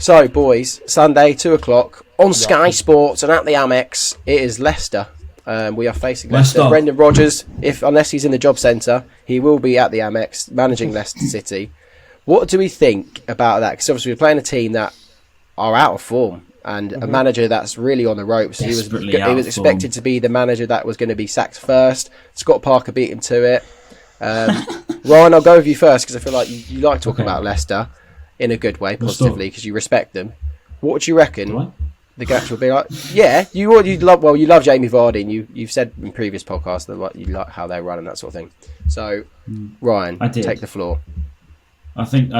So, boys, Sunday, 2:00 on Sky Sports and at the Amex, it is Leicester. We are facing Leicester. Brendan Rodgers, unless he's in the job centre, he will be at the Amex managing Leicester City. What do we think about that? Because obviously we're playing a team that are out of form and a manager that's really on the ropes. He was expected to be the manager that was going to be sacked first. Scott Parker beat him to it. Ryan, I'll go with you first because I feel like you like talking about Leicester in a good way, positively, because you respect them. What do you reckon the Gats will be like? Yeah, you love Jamie Vardy, and you've said in previous podcasts that you like how they run and that sort of thing. So, Ryan, take the floor. I think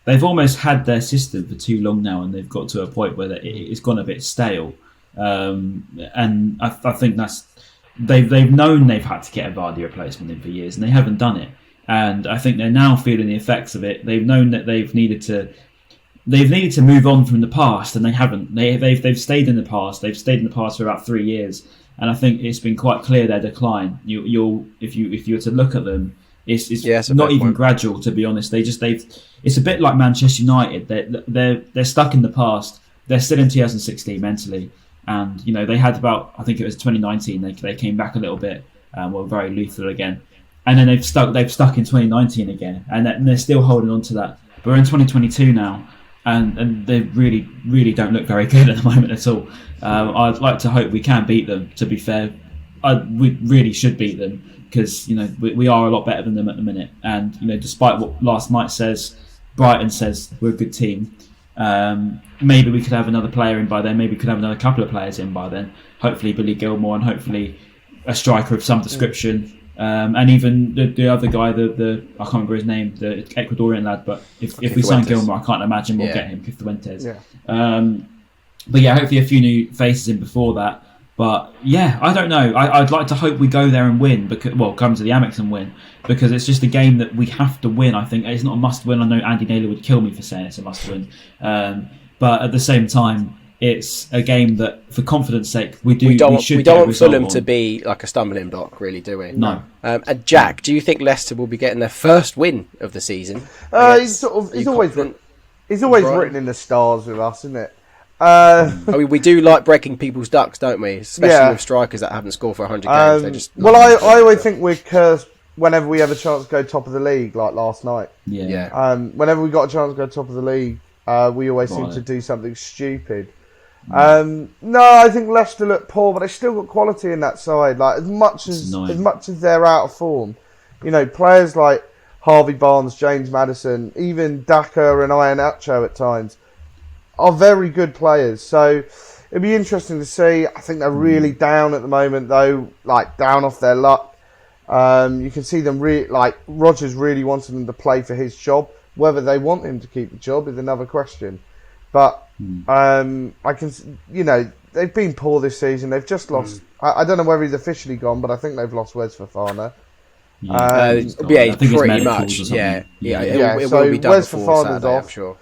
they've almost had their system for too long now, and they've got to a point where it's gone a bit stale. And I think they've known they've had to get a Vardy replacement in for years, and they haven't done it. And I think they're now feeling the effects of it. They've known that they've needed to move on from the past, and they haven't. They've stayed in the past. They've stayed in the past for about 3 years, and I think it's been quite clear their decline. If you were to look at them, it's not even gradual, to be honest. It's a bit like Manchester United. They're stuck in the past. They're still in 2016 mentally, and they had about, I think it was 2019. They came back a little bit, were very lethal again. And then they've stuck in 2019 again, and they're still holding on to that. But we're in 2022 now, and they really, really don't look very good at the moment at all. I'd like to hope we can beat them. To be fair, we really should beat them because we are a lot better than them at the minute. And despite what last night says, Brighton says we're a good team. Maybe we could have another player in by then. Maybe we could have another couple of players in by then. Hopefully Billy Gilmore, and hopefully a striker of some description. And even the other guy, the I can't remember his name, the Ecuadorian lad. But if we sign Gilmore, I can't imagine we'll get him, Cifuentes. But yeah, hopefully a few new faces in before that. But yeah, I don't know. I'd like to hope we go there and win, come to the Amex and win, because it's just a game that we have to win. I think it's not a must-win. I know Andy Naylor would kill me for saying it's a must-win, but at the same time, it's a game that, for confidence' sake, we don't want Fulham to be like a stumbling block, really, do we? No. And Jack, do you think Leicester will be getting their first win of the season? He's always written in the stars with us, isn't it? We do like breaking people's ducks, don't we? Especially with strikers that haven't scored for 100 games. I always think we're cursed whenever we have a chance to go top of the league, like last night. Whenever we got a chance to go top of the league, we always seem to do something stupid. No, I think Leicester look poor, but they've still got quality in that side. Like as much as they're out of form, players like Harvey Barnes, James Maddison, even Daka and Iheanacho at times are very good players. So it'd be interesting to see. I think they're really down at the moment, though, like down off their luck. You can see them Rodgers really wanted them to play for his job. Whether they want him to keep the job is another question. But I can, they've been poor this season. They've just lost. I don't know whether he's officially gone, but I think they've lost Wes Fofana. Pretty much. It will be done Wes before Fofana's Saturday, off. I'm sure.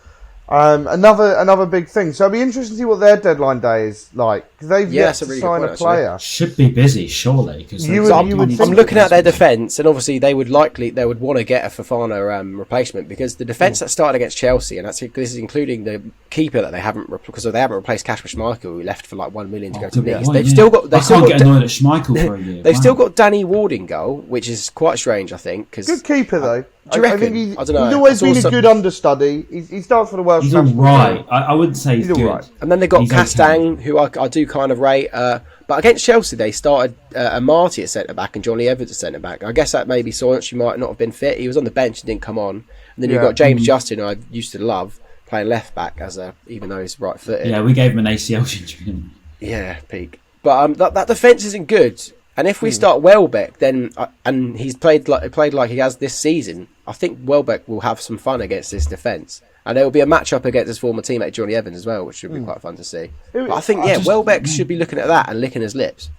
Another big thing. So it'll be interesting to see what their deadline day is like, because they've yet to sign a player. Actually. Should be busy, surely. I'm looking at their defence, and obviously they would want to get a Fofana replacement, because the defence that started against Chelsea, and this is including the keeper that they haven't replaced Kasper Schmeichel, who left for like 1 million to go to Nice. They've still got. I can't get annoyed at Schmeichel for a year. They've still got Danny Ward in goal, which is quite strange, I think. Good keeper though. Do you reckon? I think I don't know. He's always been a good understudy. He starts for the Welsh. He's all right. I wouldn't say he's good. All right. And then they got Castang, who I do kind of rate. But against Chelsea, they started Amati at centre back and Johnny Evans at centre back. I guess that maybe Sorensen might not have been fit. He was on the bench and didn't come on. And then you've got James Justin, who I used to love, playing left back even though he's right footed. Yeah, we gave him an ACL injury. Yeah, peak. But that defence isn't good. And if we start Welbeck, then and he's played like he has this season, I think Welbeck will have some fun against this defence. And there will be a match-up against his former teammate Johnny Evans as well, which should be quite fun to see. But I think, Welbeck should be looking at that and licking his lips.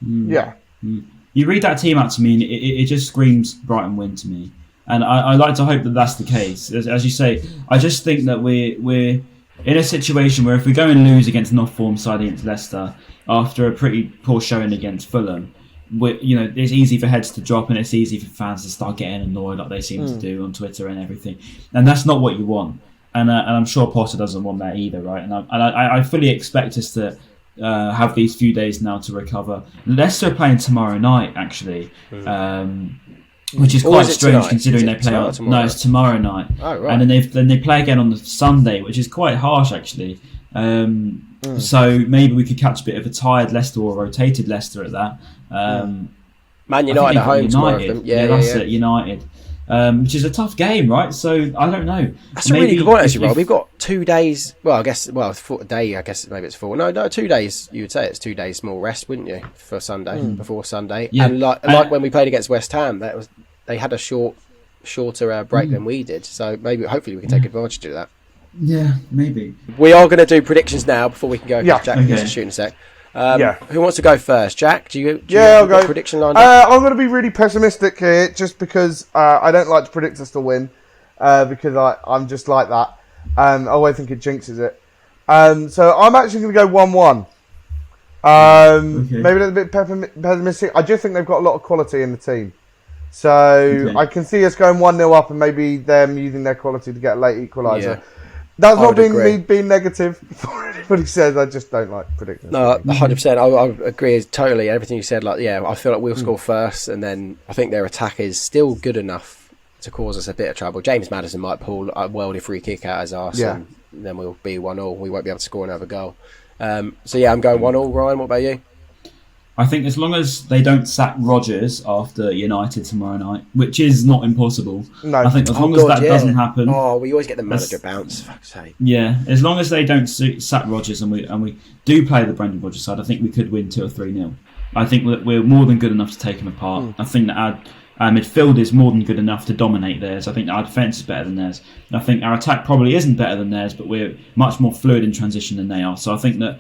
Yeah. You read that team out to me, and it just screams Brighton win to me. And I like to hope that that's the case. As you say, I just think that we're in a situation where if we go and lose against an off-form side against Leicester after a pretty poor showing against Fulham, it's easy for heads to drop, and it's easy for fans to start getting annoyed like they seem to do on Twitter and everything. And that's not what you want. and I'm sure Potter doesn't want that either, right? And I fully expect us to have these few days now to recover. Leicester are playing tomorrow night, actually, which is quite strange tonight? Considering they play on. No, it's tomorrow night. Oh, right. And then they play again on the Sunday, which is quite harsh, actually. So maybe we could catch a bit of a tired Leicester or rotated Leicester at that. Man United at home tomorrow. Yeah, that's it. United. Which is a tough game, right? So I don't know. That's maybe a really good point, actually, Rob. We've got 2 days. Well, I guess. Well, a day. I guess maybe it's 4. No, 2 days. You would say it's 2 days small rest, wouldn't you, for Sunday before Sunday? Yeah. And like when we played against West Ham, they had a shorter break than we did. So hopefully, we can take advantage of that. Yeah, maybe. We are going to do predictions now before we can go. Yeah. Jack needs to shoot in a sec. Who wants to go first? Jack, do you I'll go. Prediction lined up? I'm going to be really pessimistic here, just because I don't like to predict us to win, because I'm just like that. I always think it jinxes it. So I'm actually going to go 1-1. Maybe a little bit pessimistic. I just think they've got a lot of quality in the team. So I can see us going 1-0 up and maybe them using their quality to get a late equaliser. Yeah. That's not me being negative before anybody says. I just don't like predicting. No, 100%. I agree totally. Everything you said. I feel like we'll score first, and then I think their attack is still good enough to cause us a bit of trouble. James Maddison might pull a worldly free kick out his arse, and then we'll be 1-1. We won't be able to score another goal. I'm going 1-1. Ryan, what about you? I think as long as they don't sack Rodgers after United tomorrow night, which is not impossible. No. I think as long as that doesn't happen. Oh, we always get the manager bounce. Fuck's sake. Yeah, as long as they don't sack Rodgers and we do play the Brendan Rodgers side, I think we could win 2 or 3-0. I think we're more than good enough to take them apart. I think that our midfield is more than good enough to dominate theirs. I think our defence is better than theirs. I think our attack probably isn't better than theirs, but we're much more fluid in transition than they are. So I think that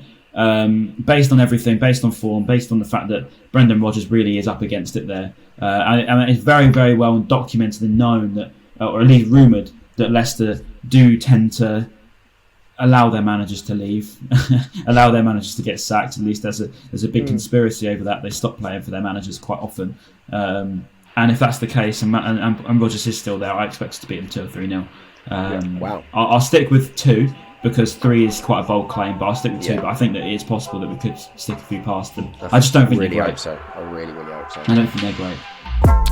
based on everything, based on form, based on the fact that Brendan Rodgers really is up against it there, and it's very, very well documented and known that, or at least rumoured, that Leicester do tend to allow their managers to leave, allow their managers to get sacked. At least there's a big conspiracy over that. They stop playing for their managers quite often. And if that's the case, and Rodgers is still there, I expect us to beat them 2 or 3-0. Wow. I'll stick with 2. Because 3 is quite a bold claim, but I'll stick with 2. But I think that it is possible that we could stick a few past them. I just don't think they're great. I really hope so. I don't think they're great.